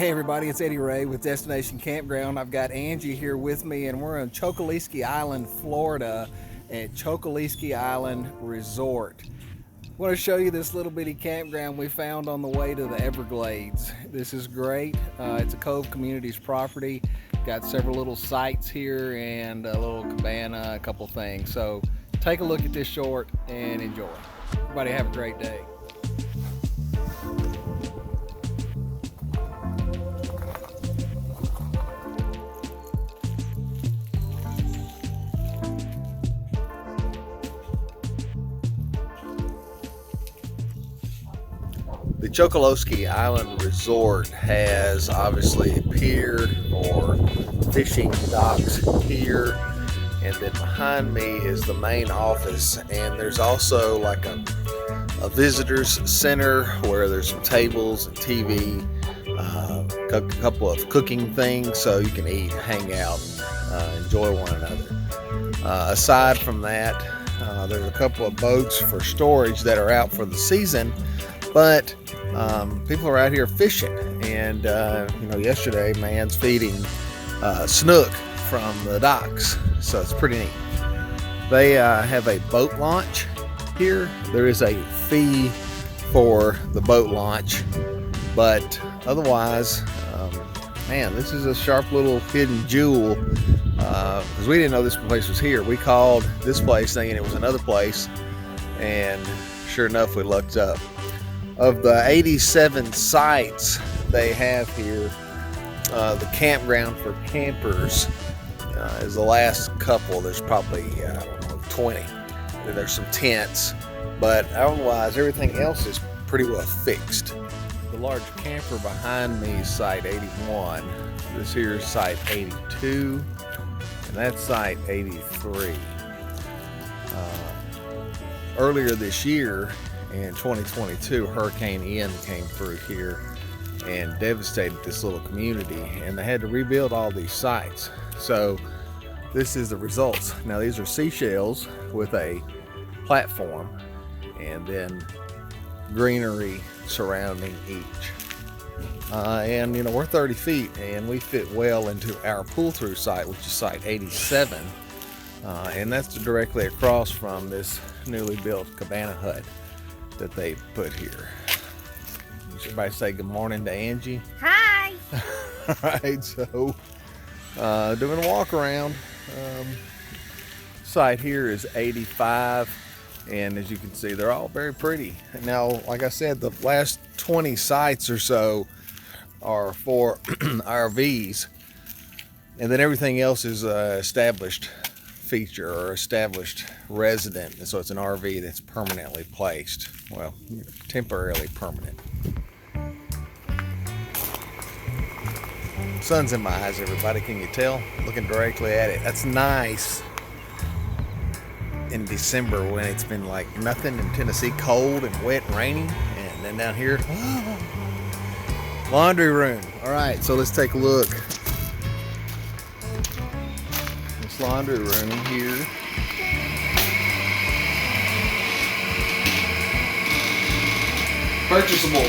Hey everybody, it's Eddiereah with Destination Campground. I've got Angie here with me and we're on Chokoloskee Island, Florida at Chokoloskee Island Resort. I want to show you this little bitty campground we found on the way to the Everglades. This is great. It's a Cove Communities property. Got several little sites here and a little cabana, a couple things. So take a look at this short and enjoy. Everybody have a great day. The Chokoloskee Island Resort has obviously a pier or fishing docks here, and then behind me is the main office, and there's also like a visitors center where there's some tables and TV, a couple of cooking things so you can eat, hang out, enjoy one another. Aside from that, there's a couple of boats for storage that are out for the season, but people are out here fishing, and yesterday man's feeding snook from the docks, so it's pretty neat. They have a boat launch here. There is a fee for the boat launch, but otherwise, man, this is a sharp little hidden jewel, because we didn't know this place was here. We called this place thinking it was another place, and sure enough, we looked up. Of the 87 sites they have here, the campground for campers is the last couple. There's probably 20. There's some tents, but otherwise everything else is pretty well fixed. The large camper behind me is site 81. This here is site 82, and that's site 83. Earlier this year, in 2022, Hurricane Ian came through here and devastated this little community, and they had to rebuild all these sites. So this is the results. Now these are seashells with a platform and then greenery surrounding each. And we're 30 feet and we fit well into our pull-through site, which is site 87. And that's directly across from this newly built cabana hut that they put here. Everybody say good morning to Angie. Hi. All right, so doing a walk around. Site here is 85, and as you can see, they're all very pretty. Now, like I said, the last 20 sites or so are for RVs, and then everything else is established feature or established resident, and so it's an RV that's permanently placed. Well, temporarily permanent. Sun's in my eyes, everybody. Can you tell? Looking directly at it. That's nice in December when it's been like nothing in Tennessee, cold and wet and rainy, and then down here, laundry room. All right, so let's take a look. This laundry room here. Purchasable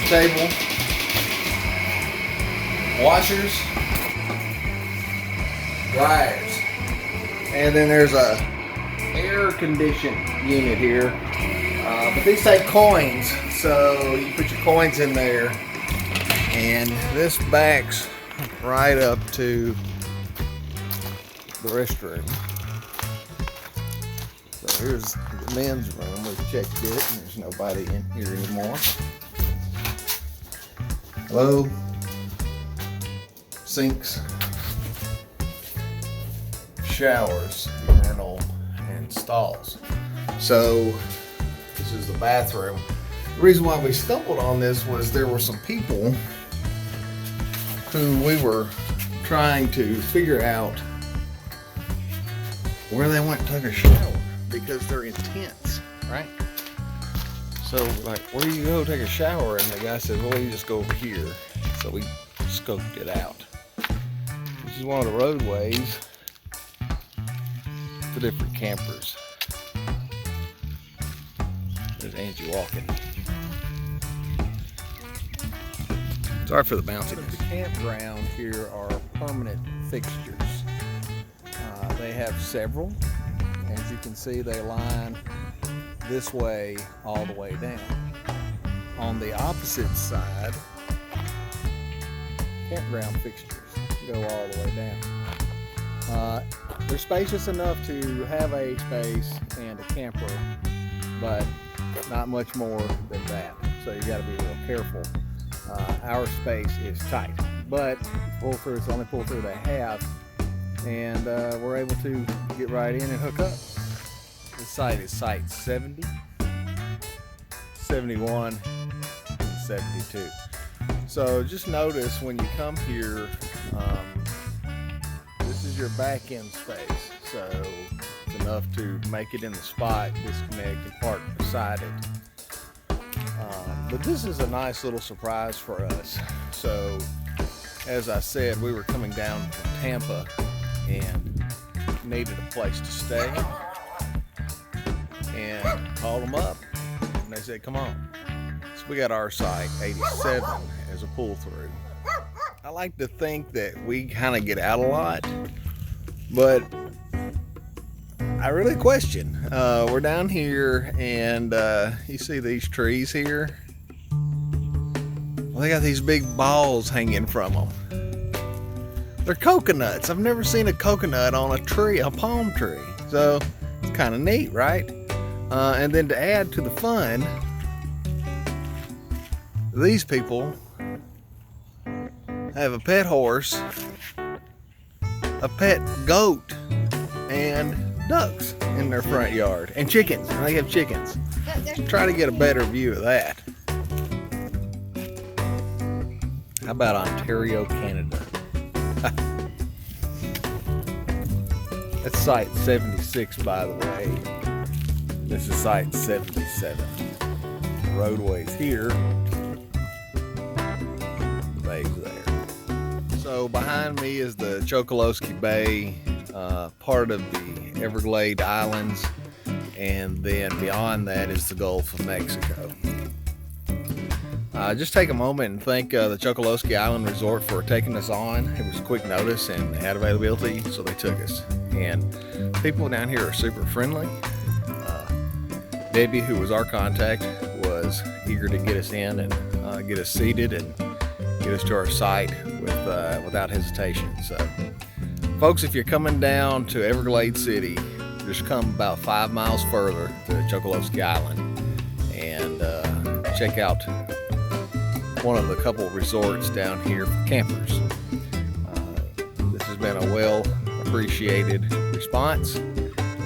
table, washers, dryers, and then there's a air conditioned unit here. But these take coins, so you put your coins in there, and this backs right up to the restroom. So here's the men's room. We checked it, and there's nobody in here anymore. Hello. Sinks, showers, urinal, and stalls. So this is the bathroom. The reason why we stumbled on this was there were some people who we were trying to figure out where they went and took a shower, because they're in tents, right? So like, where do you go take a shower? And the guy said, well, you just go over here. So we scoped it out. This is one of the roadways for different campers. There's Angie walking. Sorry for the bounciness. The campground here are permanent fixtures. They have several. As you can see, they line this way all the way down. On the opposite side, campground fixtures go all the way down. They're spacious enough to have a space and a camper, but not much more than that. So you got to be real careful. Our space is tight, but pull through, it's the only pull through they have, and we're able to get right in and hook up. This site is site 70, 71, and 72. So just notice when you come here, this is your back end space, so it's enough to make it in the spot, disconnect and park beside it. But this is a nice little surprise for us. So as I said, we were coming down from Tampa and needed a place to stay, and called them up and they said, come on. So we got our site 87 as a pull through. I like to think that we kind of get out a lot, but I really question. We're down here and you see these trees here? Well, they got these big balls hanging from them. They're coconuts. I've never seen a coconut on a tree, a palm tree. So it's kind of neat, right? And then to add to the fun, these people have a pet horse, a pet goat, and ducks in their front yard, and chickens. They have chickens. Try to get a better view of that. How about Ontario, Canada? That's site 76, by the way. This is site 77. The roadway's here. The bay's there. So behind me is the Chokoloskee Bay, part of the Everglades Islands, and then beyond that is the Gulf of Mexico. Just take a moment and thank the Chokoloskee Island Resort for taking us on. It was quick notice and they had availability, so they took us. And people down here are super friendly. Debbie, who was our contact, was eager to get us in and get us seated and get us to our site without hesitation. So, folks, if you're coming down to Everglades City, just come about 5 miles further to Chokoloskee Island and check out one of the couple resorts down here for campers. This has been a well appreciated response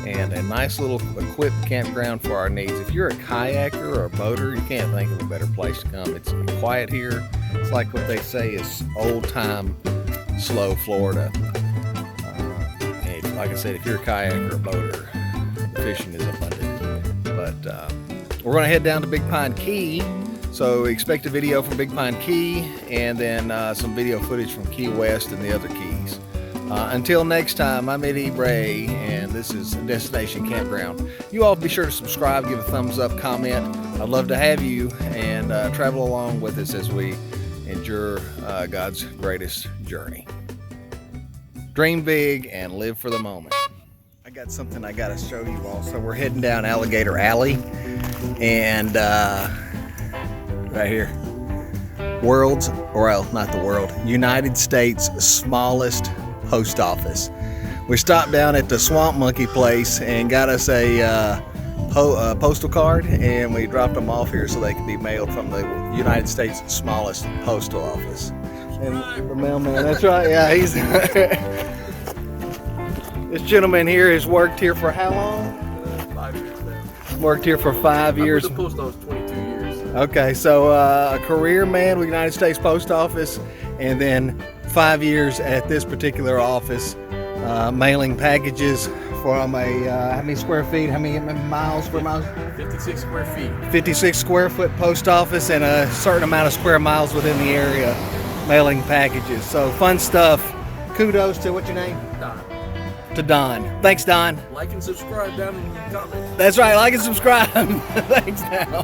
and a nice little equipped campground for our needs. If you're a kayaker or a boater, you can't think of a better place to come. It's quiet here. It's like what they say is old-time, slow Florida. And like I said, if you're a kayaker or a boater, the fishing is abundant. But we're going to head down to Big Pine Key. So expect a video from Big Pine Key and then some video footage from Key West and the other keys. Until next time, I'm Eddiereah, and this is Destination Campground. You all be sure to subscribe, give a thumbs up, comment. I'd love to have you and travel along with us as we endure God's greatest journey. Dream big and live for the moment. I got something I got to show you all. So we're heading down Alligator Alley, and right here, United States smallest post office. We stopped down at the Swamp Monkey place and got us a postal card, and we dropped them off here so they could be mailed from the United States smallest postal office. And the mailman, that's right, yeah, he's this gentleman here has worked here for how long? 5 years now. Worked here for 5 years. I was the post office 22 years. Okay, so a career man with United States Post Office, and then 5 years at this particular office, mailing packages from a, how many square feet, how many miles per mile? 56 square feet. 56 square foot post office and a certain amount of square miles within the area, mailing packages. So fun stuff. Kudos to, what's your name? Don. To Don. Thanks, Don. Like and subscribe down in the comments. That's right, like and subscribe. Thanks, now.